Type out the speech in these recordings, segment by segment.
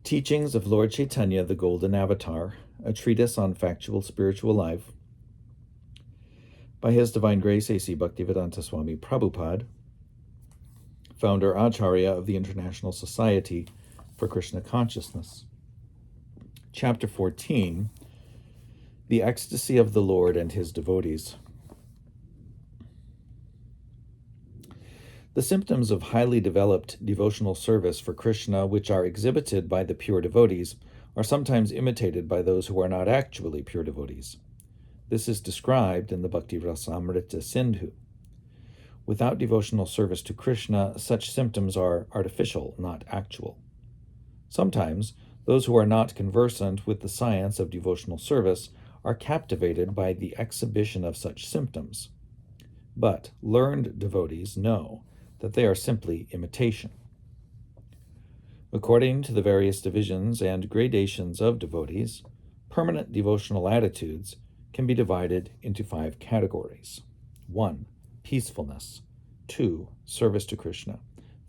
Teachings of Lord Caitanya, the Golden Avatar, a treatise on factual spiritual life, by His Divine Grace A.C. Bhaktivedanta Swami Prabhupada, founder Acharya of the International Society for Krishna Consciousness. Chapter 14, The Ecstasy of the Lord and His Devotees. The symptoms of highly developed devotional service for Krishna, which are exhibited by the pure devotees, are sometimes imitated by those who are not actually pure devotees. This is described in the Bhakti Rasamrita Sindhu. Without devotional service to Krishna, such symptoms are artificial, not actual. Sometimes, those who are not conversant with the science of devotional service are captivated by the exhibition of such symptoms. But learned devotees know that they are simply imitation. According to the various divisions and gradations of devotees, permanent devotional attitudes can be divided into 5 categories. 1. Peacefulness. 2. Service to Krishna.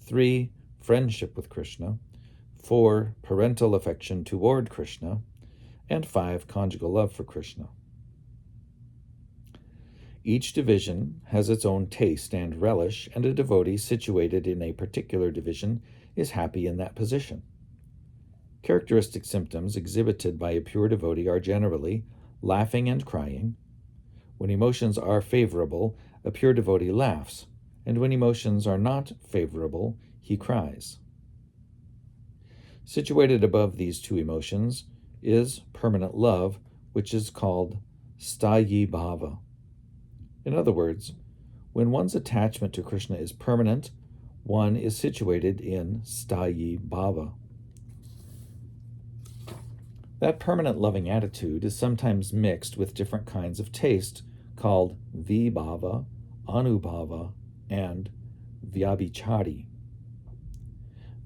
3. Friendship with Krishna. 4. Parental affection toward Krishna. And 5. Conjugal love for Krishna. Each division has its own taste and relish, and a devotee situated in a particular division is happy in that position. Characteristic symptoms exhibited by a pure devotee are generally laughing and crying. When emotions are favorable, a pure devotee laughs, and when emotions are not favorable, he cries. Situated above these 2 emotions is permanent love, which is called sthayi bhava. In other words, when one's attachment to Krishna is permanent, one is situated in sthayi bhava. That permanent loving attitude is sometimes mixed with different kinds of taste called vibhava, anubhava, and vyabhichari.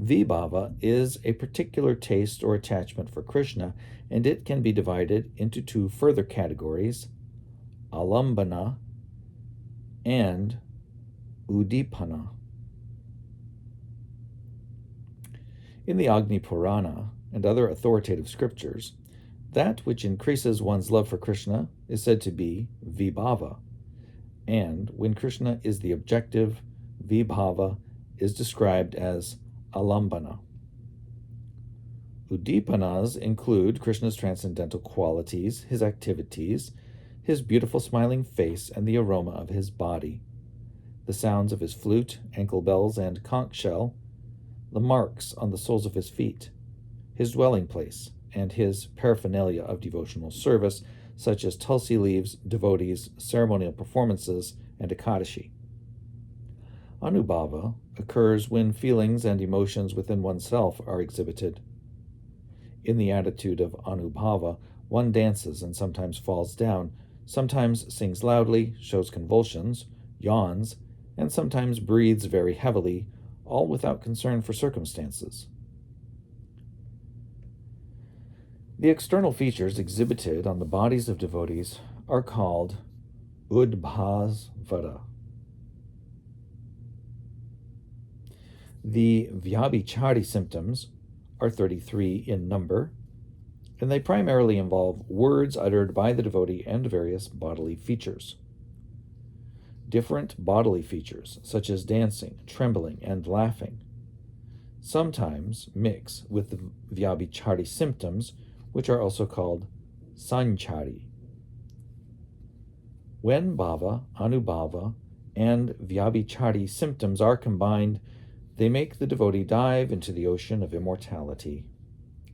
Vibhava is a particular taste or attachment for Krishna, and it can be divided into 2 further categories, alambana and udipana. In the Agni Purana and other authoritative scriptures, that which increases one's love for Krishna is said to be vibhava, and when Krishna is the objective, vibhava is described as alambana. Udipanas include Krishna's transcendental qualities, his activities, his beautiful smiling face, and the aroma of his body, the sounds of his flute, ankle bells, and conch shell, the marks on the soles of his feet, his dwelling place, and his paraphernalia of devotional service, such as tulsi leaves, devotees, ceremonial performances, and Ekadashi. Anubhava occurs when feelings and emotions within oneself are exhibited. In the attitude of Anubhava, one dances and sometimes falls down, sometimes sings loudly, shows convulsions, yawns, and sometimes breathes very heavily, all without concern for circumstances. The external features exhibited on the bodies of devotees are called udbhasvara. The vyabhichari symptoms are 33 in number, and they primarily involve words uttered by the devotee and various bodily features. Different bodily features, such as dancing, trembling, and laughing, sometimes mix with the vyabhichari symptoms, which are also called sanchari. When bhava, anubhava, and vyabhichari symptoms are combined, they make the devotee dive into the ocean of immortality.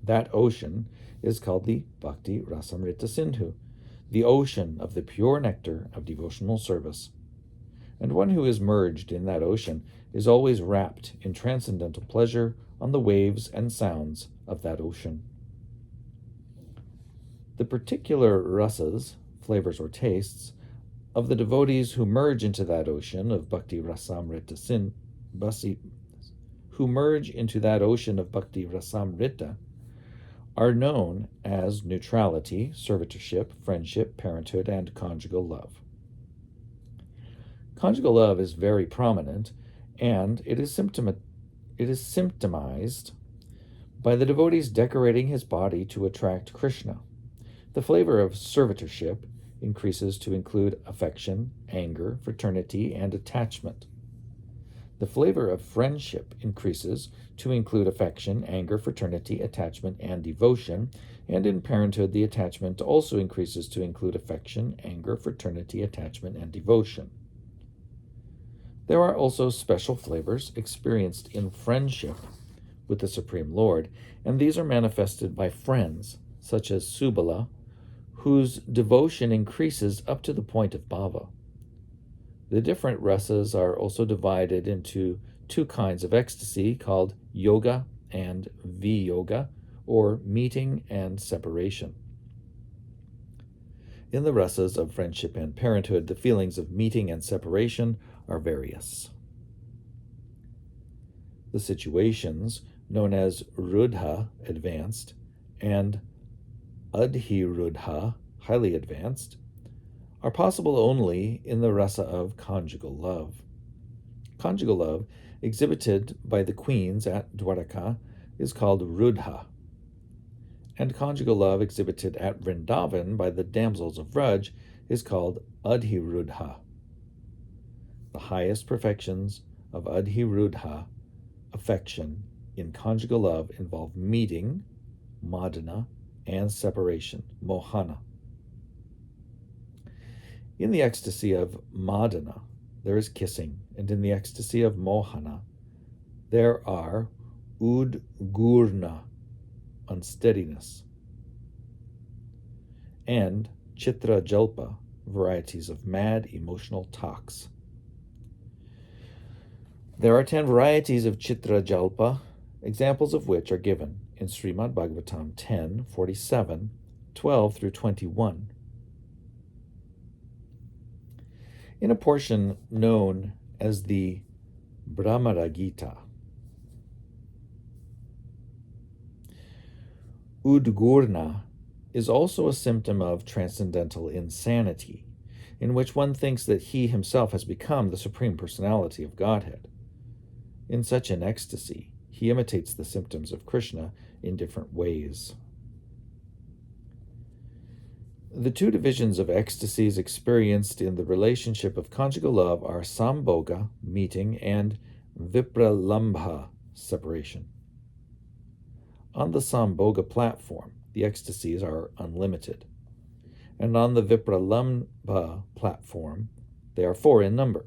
That ocean is called the Bhakti Rasamrita Sindhu, the ocean of the pure nectar of devotional service. And one who is merged in that ocean is always wrapped in transcendental pleasure on the waves and sounds of that ocean. The particular rasas, flavors or tastes, of the devotees who merge into that ocean of Bhakti Rasamrita are known as neutrality, servitorship, friendship, parenthood, and conjugal love. Conjugal love is very prominent, and it is symptomized by the devotees decorating his body to attract Krishna. The flavor of servitorship increases to include affection, anger, fraternity, and attachment. The flavor of friendship increases to include affection, anger, fraternity, attachment, and devotion, and in parenthood the attachment also increases to include affection, anger, fraternity, attachment, and devotion. There are also special flavors experienced in friendship with the Supreme Lord, and these are manifested by friends, such as Subala, whose devotion increases up to the point of bhava. The different rasas are also divided into two kinds of ecstasy called yoga and viyoga, or meeting and separation. In the rasas of friendship and parenthood, the feelings of meeting and separation are various. The situations, known as rudha, advanced, and adhirudha, highly advanced, are possible only in the rasa of conjugal love. Conjugal love, exhibited by the queens at Dwaraka, is called rudha, and conjugal love exhibited at Vrindavan by the damsels of Vraj is called adhirudha. The highest perfections of adhirudha affection in conjugal love involve meeting, madana, and separation, mohana. In the ecstasy of madana, there is kissing, and in the ecstasy of mohana, there are udgurna, unsteadiness, and chitra jalpa, varieties of mad emotional talks. There are 10 varieties of chitra jalpa, examples of which are given in Srimad Bhagavatam 10:47, 12 through 21. In a portion known as the Brahmara Gita, udgurna is also a symptom of transcendental insanity, in which one thinks that he himself has become the Supreme Personality of Godhead. In such an ecstasy, he imitates the symptoms of Krishna in different ways. The two divisions of ecstasies experienced in the relationship of conjugal love are sambhoga, meeting, and vipralambha, separation. On the sambhoga platform, the ecstasies are unlimited, and on the vipralambha platform, they are 4 in number.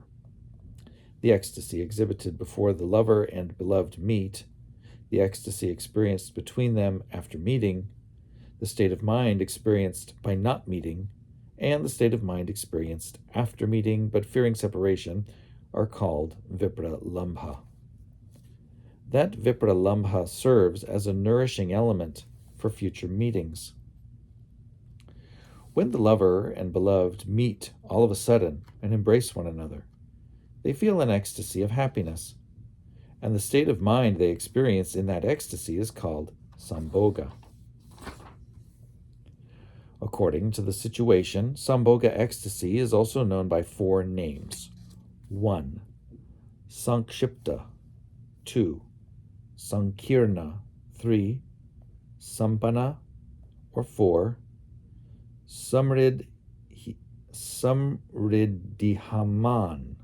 The ecstasy exhibited before the lover and beloved meet, the ecstasy experienced between them after meeting, the state of mind experienced by not meeting, and the state of mind experienced after meeting but fearing separation are called vipralambha. That vipralambha serves as a nourishing element for future meetings. When the lover and beloved meet all of a sudden and embrace one another, they feel an ecstasy of happiness, and the state of mind they experience in that ecstasy is called sambhoga. According to the situation, sambhoga ecstasy is also known by 4 names. 1. Sankshipta. 2. Sankirna. 3. Sampanna. Or 4. Samriddhihaman.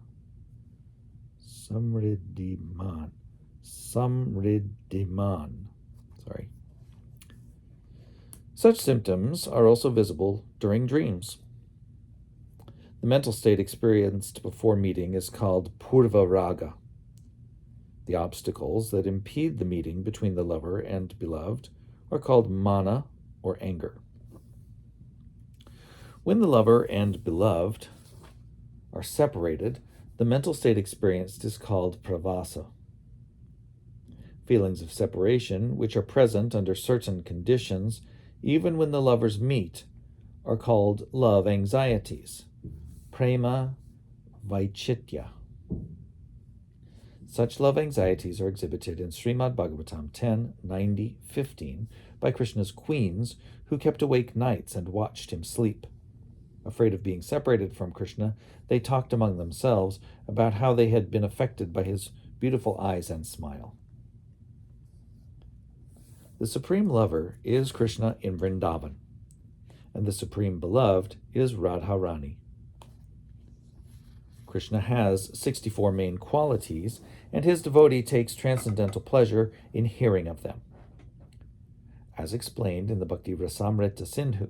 Samriddhiman. Sorry. Such symptoms are also visible during dreams. The mental state experienced before meeting is called purva raga. The obstacles that impede the meeting between the lover and beloved are called mana, or anger. When the lover and beloved are separated, the mental state experienced is called pravasa. Feelings of separation, which are present under certain conditions, even when the lovers meet, are called love anxieties, prema vaichitya. Such love anxieties are exhibited in Srimad Bhagavatam 10:90-15 by Krishna's queens who kept awake nights and watched him sleep. Afraid of being separated from Krishna, they talked among themselves about how they had been affected by his beautiful eyes and smile. The supreme lover is Krishna in Vrindavan, and the supreme beloved is Radharani. Krishna has 64 main qualities, and his devotee takes transcendental pleasure in hearing of them. As explained in the Bhakti Rasamrita Sindhu,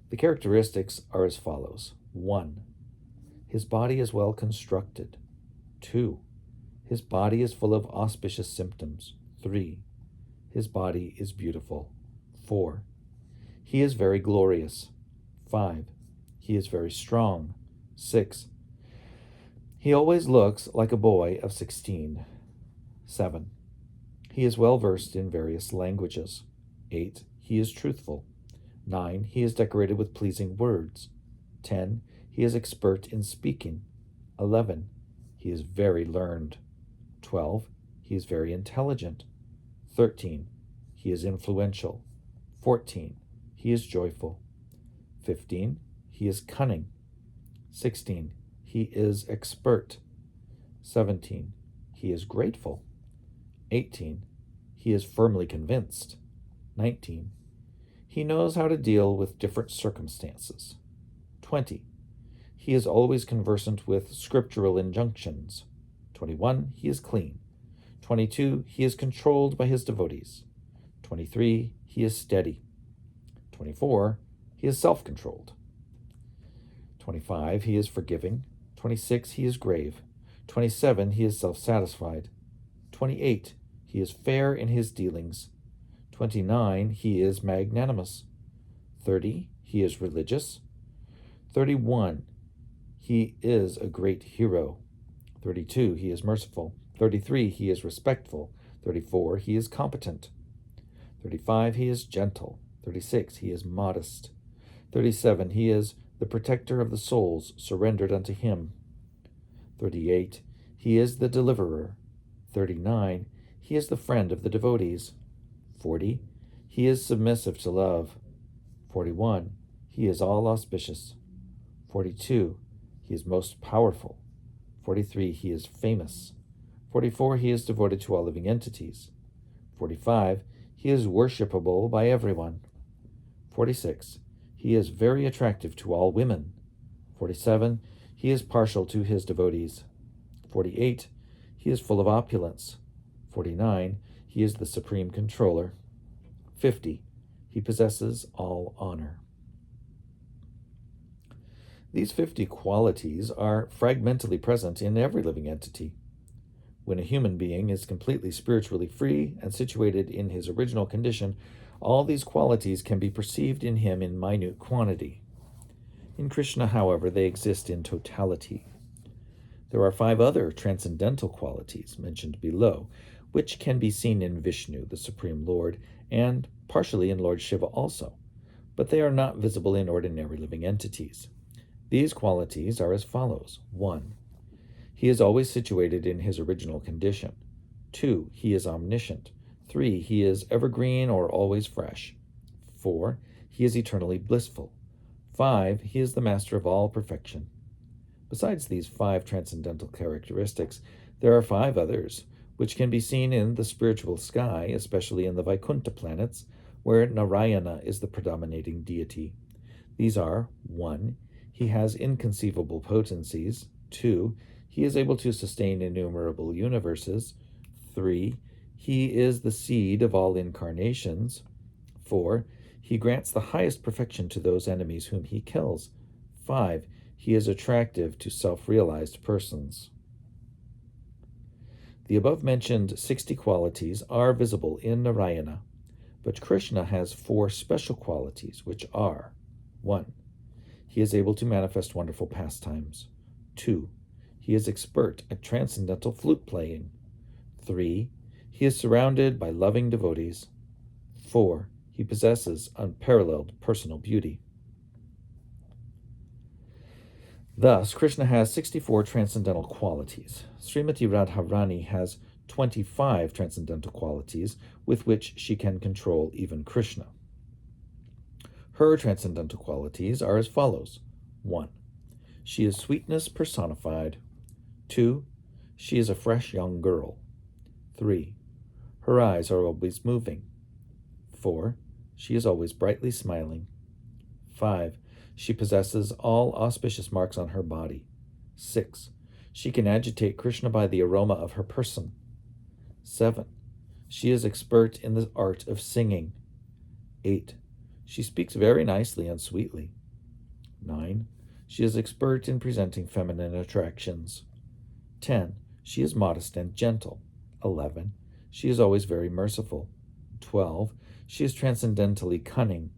the characteristics are as follows. 1. His body is well constructed. 2. His body is full of auspicious symptoms. 3. His body is beautiful. 4. He is very glorious. 5. He is very strong. 6. He always looks like a boy of 16. 7. He is well versed in various languages. 8. He is truthful. 9. He is decorated with pleasing words. 10. He is expert in speaking. 11. He is very learned. 12. He is very intelligent. 13. He is influential. 14. He is joyful. 15. He is cunning. 16. He is expert. 17. He is grateful. 18. He is firmly convinced. 19. He knows how to deal with different circumstances. 20. He is always conversant with scriptural injunctions. 21. He is clean. 22. He is controlled by his devotees. 23. He is steady. 24. He is self-controlled. 25. He is forgiving. 26. He is grave. 27. He is self-satisfied. 28. He is fair in his dealings. 29. He is magnanimous. 30. He is religious. 31. He is a great hero. 32. He is merciful. 33. He is respectful. 34. He is competent. 35. He is gentle. 36. He is modest. 37. He is the protector of the souls surrendered unto him. 38. He is the deliverer. 39. He is the friend of the devotees. 40. He is submissive to love. 41. He is all auspicious. 42. He is most powerful. 43. He is famous. 44. He is devoted to all living entities. 45. He is worshipable by everyone. 46. He is very attractive to all women. 47. He is partial to his devotees. 48. He is full of opulence. 49. He is the supreme controller. 50. He possesses all honor. These 50 qualities are fragmentally present in every living entity. When a human being is completely spiritually free and situated in his original condition, all these qualities can be perceived in him in minute quantity. In Krishna, however, they exist in totality. There are 5 other transcendental qualities mentioned below, which can be seen in Vishnu, the Supreme Lord, and partially in Lord Shiva also, but they are not visible in ordinary living entities. These qualities are as follows. 1. He is always situated in his original condition. 2. He is omniscient. 3. He is evergreen or always fresh. 4. He is eternally blissful. 5. He is the master of all perfection. Besides these 5 transcendental characteristics, there are 5 others, which can be seen in the spiritual sky, especially in the Vaikuntha planets, where Narayana is the predominating deity. These are: 1. He has inconceivable potencies. 2. He is able to sustain innumerable universes. 3. He is the seed of all incarnations. 4. He grants the highest perfection to those enemies whom he kills. 5. He is attractive to self-realized persons. The above-mentioned 60 qualities are visible in Narayana, but Krishna has 4 special qualities, which are: 1. He is able to manifest wonderful pastimes. 2. He is expert at transcendental flute playing. 3. He is surrounded by loving devotees. 4. He possesses unparalleled personal beauty. Thus, Krishna has 64 transcendental qualities. Srimati Radharani has 25 transcendental qualities with which she can control even Krishna. Her transcendental qualities are as follows. 1. She is sweetness personified. 2. She is a fresh young girl. 3. Her eyes are always moving. 4. She is always brightly smiling. 5. She possesses all auspicious marks on her body. 6. She can agitate Krishna by the aroma of her person. 7. She is expert in the art of singing. 8. She speaks very nicely and sweetly. 9. She is expert in presenting feminine attractions. 10. She is modest and gentle. 11. She is always very merciful. 12. She is transcendentally cunning.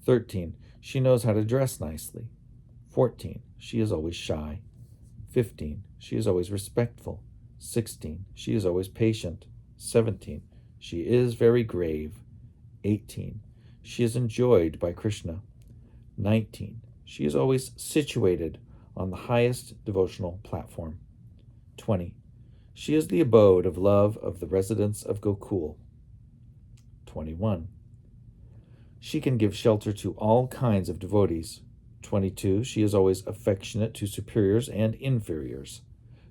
13. She knows how to dress nicely. 14. She is always shy. 15. She is always respectful. 16. She is always patient. 17. She is very grave. 18. She is enjoyed by Krishna. 19. She is always situated on the highest devotional platform. 20. She is the abode of love of the residents of Gokul. 21. She can give shelter to all kinds of devotees. 22. She is always affectionate to superiors and inferiors.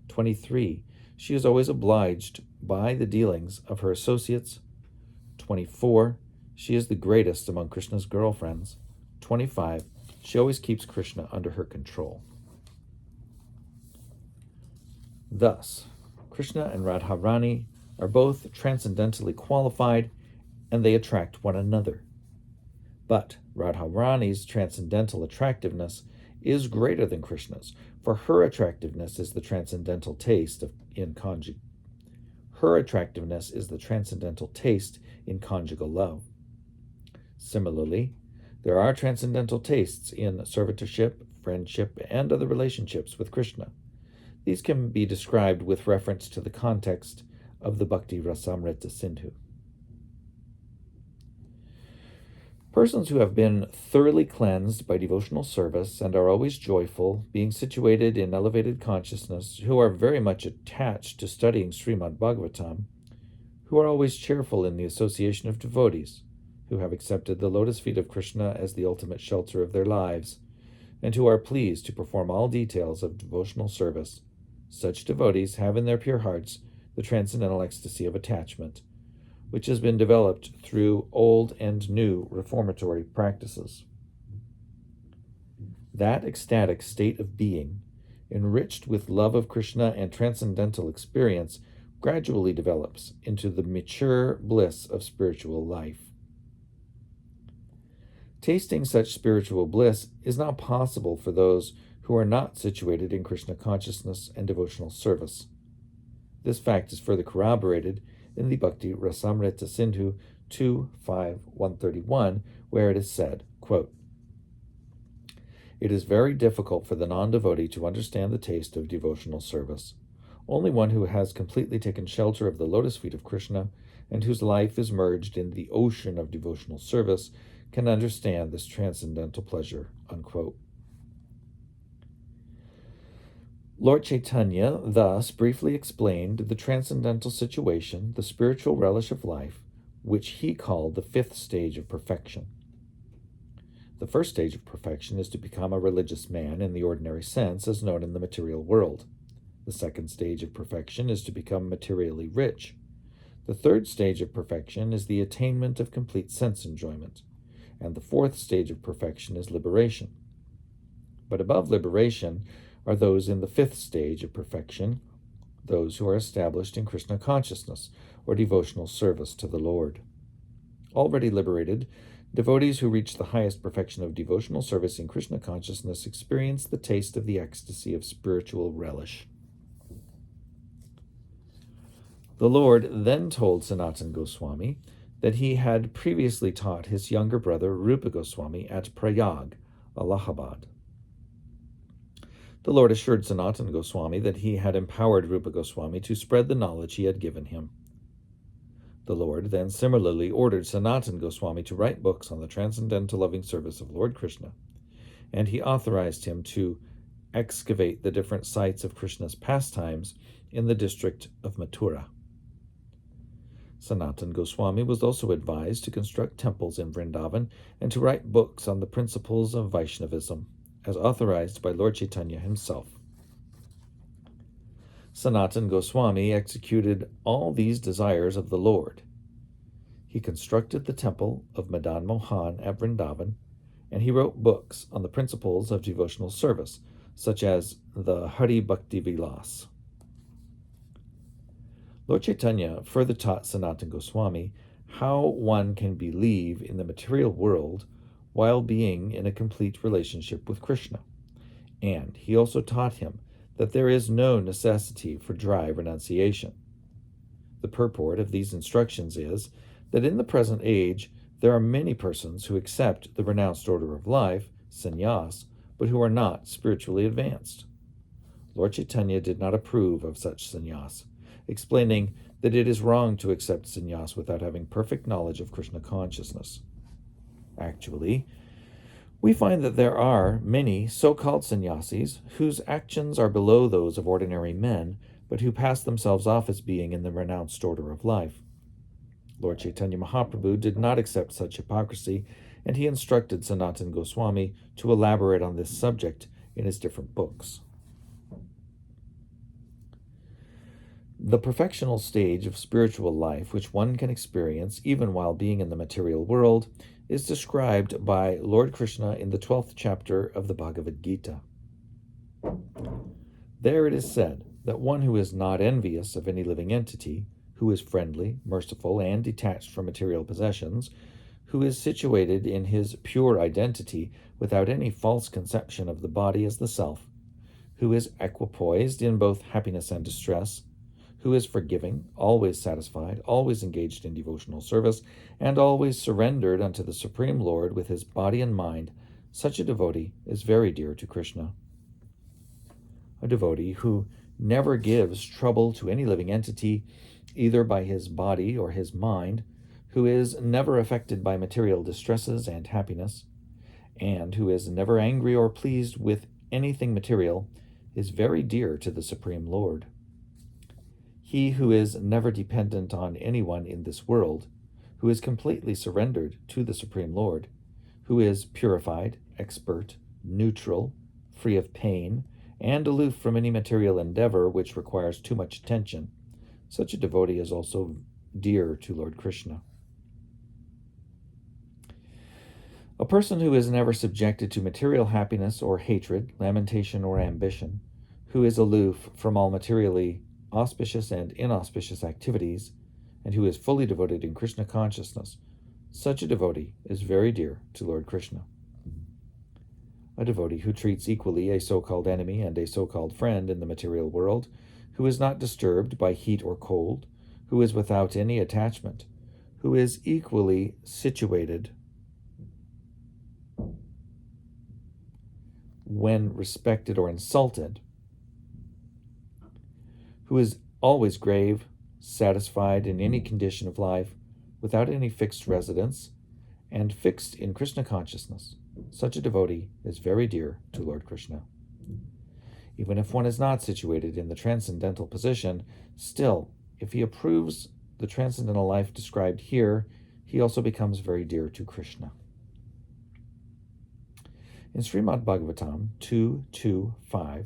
23. She is always obliged by the dealings of her associates. 24. She is the greatest among Krishna's girlfriends. 25. She always keeps Krishna under her control. Thus, Krishna and Radharani are both transcendentally qualified, and they attract one another. But Radharani's transcendental attractiveness is greater than Krishna's, for her attractiveness is the transcendental taste in conjugal. Her attractiveness is the transcendental taste in conjugal love. Similarly, there are transcendental tastes in servitorship, friendship, and other relationships with Krishna. These can be described with reference to the context of the Bhakti Rasamrita Sindhu. Persons who have been thoroughly cleansed by devotional service and are always joyful, being situated in elevated consciousness, who are very much attached to studying Srimad Bhagavatam, who are always cheerful in the association of devotees, who have accepted the lotus feet of Krishna as the ultimate shelter of their lives, and who are pleased to perform all details of devotional service. Such devotees have in their pure hearts the transcendental ecstasy of attachment, which has been developed through old and new reformatory practices. That ecstatic state of being, enriched with love of Krishna and transcendental experience, gradually develops into the mature bliss of spiritual life. Tasting such spiritual bliss is not possible for those who are not situated in Krishna consciousness and devotional service. This fact is further corroborated in the Bhakti Rasamrita Sindhu 2.5.131, where it is said, quote, "It is very difficult for the non-devotee to understand the taste of devotional service. Only one who has completely taken shelter of the lotus feet of Krishna and whose life is merged in the ocean of devotional service can understand this transcendental pleasure." Unquote. Lord Caitanya thus briefly explained the transcendental situation, the spiritual relish of life, which he called the 5th stage of perfection. The first stage of perfection is to become a religious man in the ordinary sense as known in the material world. The second stage of perfection is to become materially rich. The third stage of perfection is the attainment of complete sense enjoyment. And the fourth stage of perfection is liberation. But above liberation are those in the 5th stage of perfection, those who are established in Krishna consciousness or devotional service to the Lord. Already liberated, devotees who reach the highest perfection of devotional service in Krishna consciousness experience the taste of the ecstasy of spiritual relish. The Lord then told Sanatana Goswami that he had previously taught his younger brother Rupa Goswami at Prayag, Allahabad. The Lord assured Sanatana Goswami that he had empowered Rupa Goswami to spread the knowledge he had given him. The Lord then similarly ordered Sanatana Goswami to write books on the transcendental loving service of Lord Krishna, and he authorized him to excavate the different sites of Krishna's pastimes in the district of Mathura. Sanatana Goswami was also advised to construct temples in Vrindavan and to write books on the principles of Vaishnavism, as authorized by Lord Caitanya himself. Sanatana Goswami executed all these desires of the Lord. He constructed the temple of Madan Mohan at Vrindavan, and he wrote books on the principles of devotional service, such as the Hari Bhakti Vilas. Lord Caitanya further taught Sanatana Goswami how one can believe in the material world while being in a complete relationship with Krishna. And he also taught him that there is no necessity for dry renunciation. The purport of these instructions is that in the present age there are many persons who accept the renounced order of life, sannyas, but who are not spiritually advanced. Lord Caitanya did not approve of such sannyas, explaining that it is wrong to accept sannyas without having perfect knowledge of Krishna consciousness. Actually, we find that there are many so-called sannyasis whose actions are below those of ordinary men, but who pass themselves off as being in the renounced order of life. Lord Caitanya Mahaprabhu did not accept such hypocrisy, and he instructed Sanatana Goswami to elaborate on this subject in his different books. The perfectional stage of spiritual life, which one can experience even while being in the material world, is described by Lord Krishna in the 12th chapter of the Bhagavad Gita. There it is said that one who is not envious of any living entity, who is friendly, merciful, and detached from material possessions, who is situated in his pure identity without any false conception of the body as the self, who is equipoised in both happiness and distress, who is forgiving, always satisfied, always engaged in devotional service, and always surrendered unto the Supreme Lord with his body and mind, such a devotee is very dear to Krishna. A devotee who never gives trouble to any living entity, either by his body or his mind, who is never affected by material distresses and happiness, and who is never angry or pleased with anything material, is very dear to the Supreme Lord. He who is never dependent on anyone in this world, who is completely surrendered to the Supreme Lord, who is purified, expert, neutral, free of pain, and aloof from any material endeavor which requires too much attention, such a devotee is also dear to Lord Krishna. A person who is never subjected to material happiness or hatred, lamentation or ambition, who is aloof from all materially auspicious and inauspicious activities, and who is fully devoted in Krishna consciousness, such a devotee is very dear to Lord Krishna. A devotee who treats equally a so-called enemy and a so-called friend in the material world, who is not disturbed by heat or cold, who is without any attachment, who is equally situated when respected or insulted, who is always grave, satisfied in any condition of life, without any fixed residence, and fixed in Krishna consciousness. Such a devotee is very dear to Lord Krishna. Even if one is not situated in the transcendental position, still, if he approves the transcendental life described here, he also becomes very dear to Krishna. In Srimad Bhagavatam 2.2.5,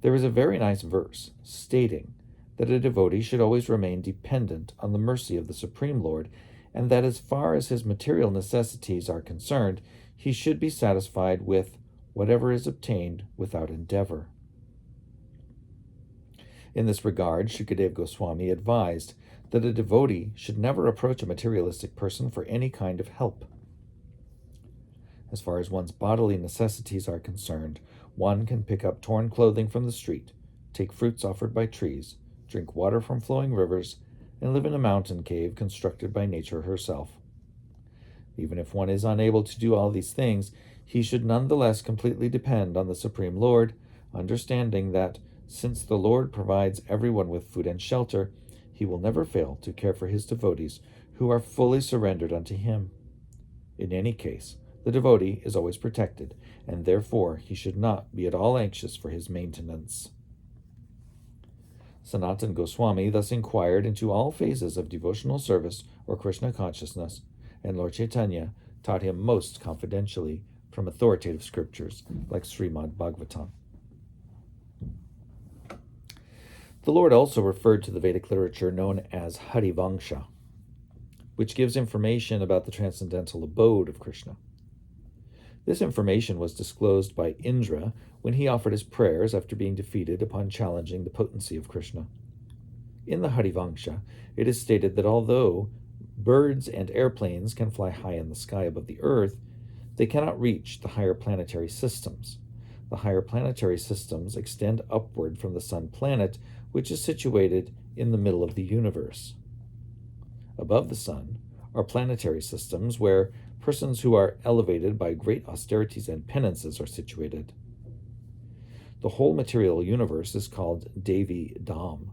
there is a very nice verse stating that a devotee should always remain dependent on the mercy of the Supreme Lord, and that as far as his material necessities are concerned, he should be satisfied with whatever is obtained without endeavor. In this regard, Shukadeva Goswami advised that a devotee should never approach a materialistic person for any kind of help. As far as one's bodily necessities are concerned, one can pick up torn clothing from the street, take fruits offered by trees, drink water from flowing rivers, and live in a mountain cave constructed by nature herself. Even if one is unable to do all these things, he should nonetheless completely depend on the Supreme Lord, understanding that, since the Lord provides everyone with food and shelter, he will never fail to care for his devotees who are fully surrendered unto him. In any case, the devotee is always protected, and therefore he should not be at all anxious for his maintenance. Sanatana Goswami thus inquired into all phases of devotional service or Krishna consciousness, and Lord Caitanya taught him most confidentially from authoritative scriptures like Srimad Bhagavatam. The Lord also referred to the Vedic literature known as Harivangsha. which gives information about the transcendental abode of Krishna. This information was disclosed by Indra when he offered his prayers after being defeated upon challenging the potency of Krishna. In the Harivangsha, it is stated that although birds and airplanes can fly high in the sky above the earth, they cannot reach the higher planetary systems. The higher planetary systems extend upward from the sun planet, which is situated in the middle of the universe. Above the sun are planetary systems where persons who are elevated by great austerities and penances are situated. The whole material universe is called Devi Dham,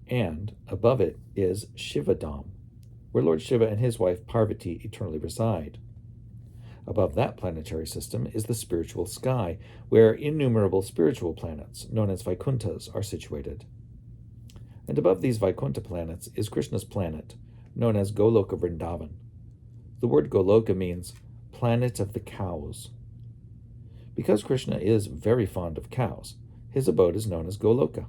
and above it is Shiva Dham, where Lord Shiva and his wife Parvati eternally reside. Above that planetary system is the spiritual sky, where innumerable spiritual planets, known as Vaikunthas, are situated. And above these Vaikuntha planets is Krishna's planet, known as Goloka Vrindavan. The word Goloka means planet of the cows. Because Krishna is very fond of cows, his abode is known as Goloka.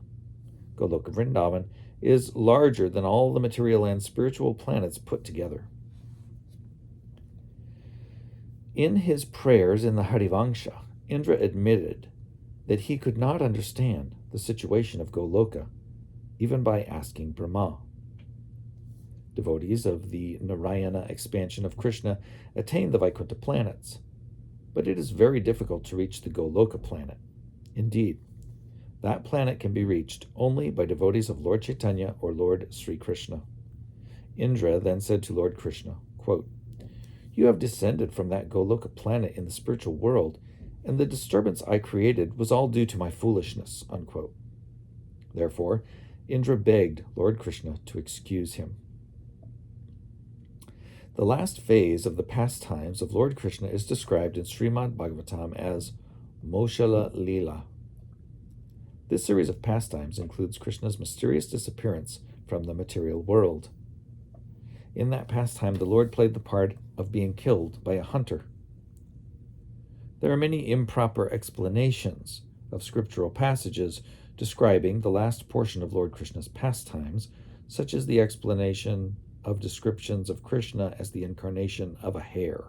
Goloka Vrindavan is larger than all the material and spiritual planets put together. In his prayers in the Harivangsha, Indra admitted that he could not understand the situation of Goloka, even by asking Brahma. Devotees of the Narayana expansion of Krishna attain the Vaikuntha planets, but it is very difficult to reach the Goloka planet. Indeed, that planet can be reached only by devotees of Lord Caitanya or Lord Sri Krishna. Indra then said to Lord Krishna, quote, "You have descended from that Goloka planet in the spiritual world, and the disturbance I created was all due to my foolishness," unquote. Therefore, Indra begged Lord Krishna to excuse him. The last phase of the pastimes of Lord Krishna is described in Srimad Bhagavatam as Moshala Leela. This series of pastimes includes Krishna's mysterious disappearance from the material world. In that pastime, the Lord played the part of being killed by a hunter. There are many improper explanations of scriptural passages describing the last portion of Lord Krishna's pastimes, such as the explanation of descriptions of Krishna as the incarnation of a hare.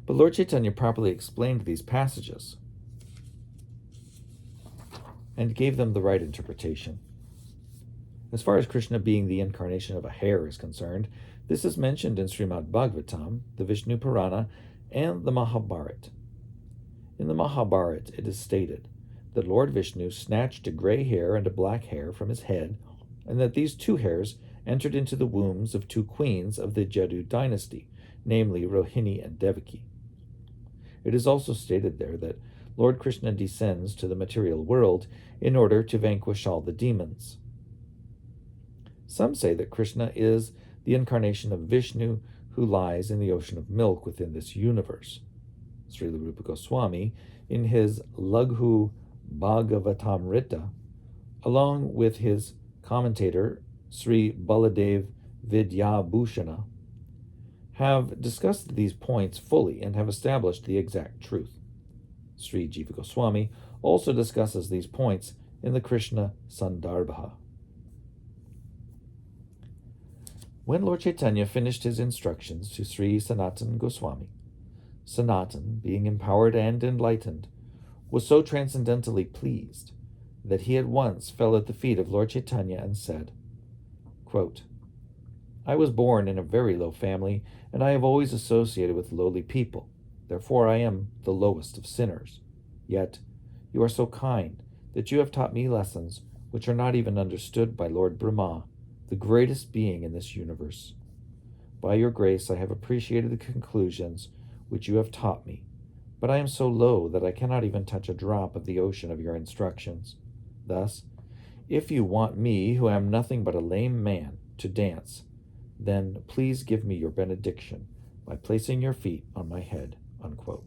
But Lord Caitanya properly explained these passages and gave them the right interpretation. As far as Krishna being the incarnation of a hare is concerned, this is mentioned in Srimad Bhagavatam, the Vishnu Purana, and the Mahabharata. In the Mahabharata, it is stated that Lord Vishnu snatched a gray hair and a black hair from his head, and that these two hairs entered into the wombs of two queens of the Jadu dynasty, namely Rohini and Devaki. It is also stated there that Lord Krishna descends to the material world in order to vanquish all the demons. Some say that Krishna is the incarnation of Vishnu who lies in the ocean of milk within this universe. Srila Rupa Goswami, in his Laghu Bhagavatamrita, along with his commentator Sri Baladev Vidyabhushana, have discussed these points fully and have established the exact truth. Sri Jiva Goswami also discusses these points in the Krishna Sandarbha. When Lord Caitanya finished his instructions to Sri Sanatan Goswami, Sanatan, being empowered and enlightened, was so transcendently pleased that he at once fell at the feet of Lord Caitanya and said, quote, "I was born in a very low family, and I have always associated with lowly people. Therefore I am the lowest of sinners. Yet you are so kind that you have taught me lessons which are not even understood by Lord Brahma, the greatest being in this universe. By your grace I have appreciated the conclusions which you have taught me, but I am so low that I cannot even touch a drop of the ocean of your instructions. Thus, if you want me, who am nothing but a lame man, to dance, then please give me your benediction by placing your feet on my head." Unquote.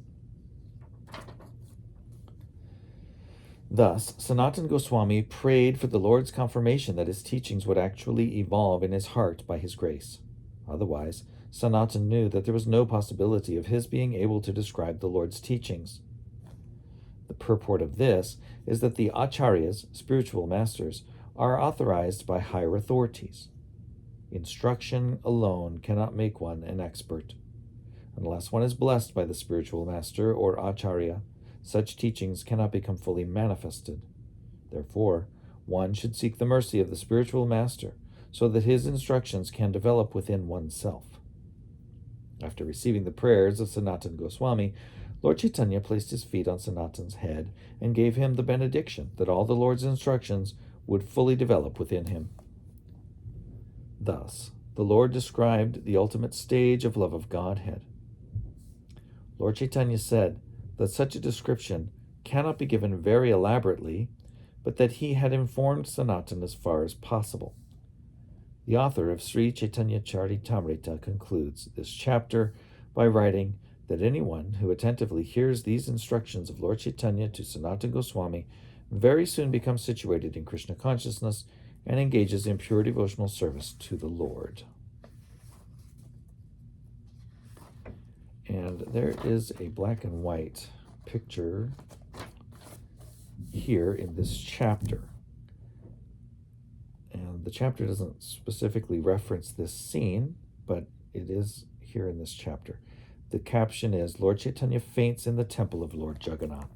Thus, Sanatan Goswami prayed for the Lord's confirmation that his teachings would actually evolve in his heart by his grace. Otherwise, Sanatan knew that there was no possibility of his being able to describe the Lord's teachings. The purport of this is that the acharyas, spiritual masters, are authorized by higher authorities. Instruction alone cannot make one an expert. Unless one is blessed by the spiritual master or acharya, such teachings cannot become fully manifested. Therefore, one should seek the mercy of the spiritual master so that his instructions can develop within oneself. After receiving the prayers of Sanatana Goswami, Lord Caitanya placed his feet on Sanatan's head and gave him the benediction that all the Lord's instructions would fully develop within him. Thus, the Lord described the ultimate stage of love of Godhead. Lord Caitanya said that such a description cannot be given very elaborately, but that he had informed Sanatan as far as possible. The author of Sri Chaitanya Charitamrita concludes this chapter by writing that anyone who attentively hears these instructions of Lord Caitanya to Sanatana Goswami very soon becomes situated in Krishna consciousness and engages in pure devotional service to the Lord. And there is a black and white picture here in this chapter. And the chapter doesn't specifically reference this scene, but it is here in this chapter. The caption is, Lord Caitanya faints in the temple of Lord Jagannath.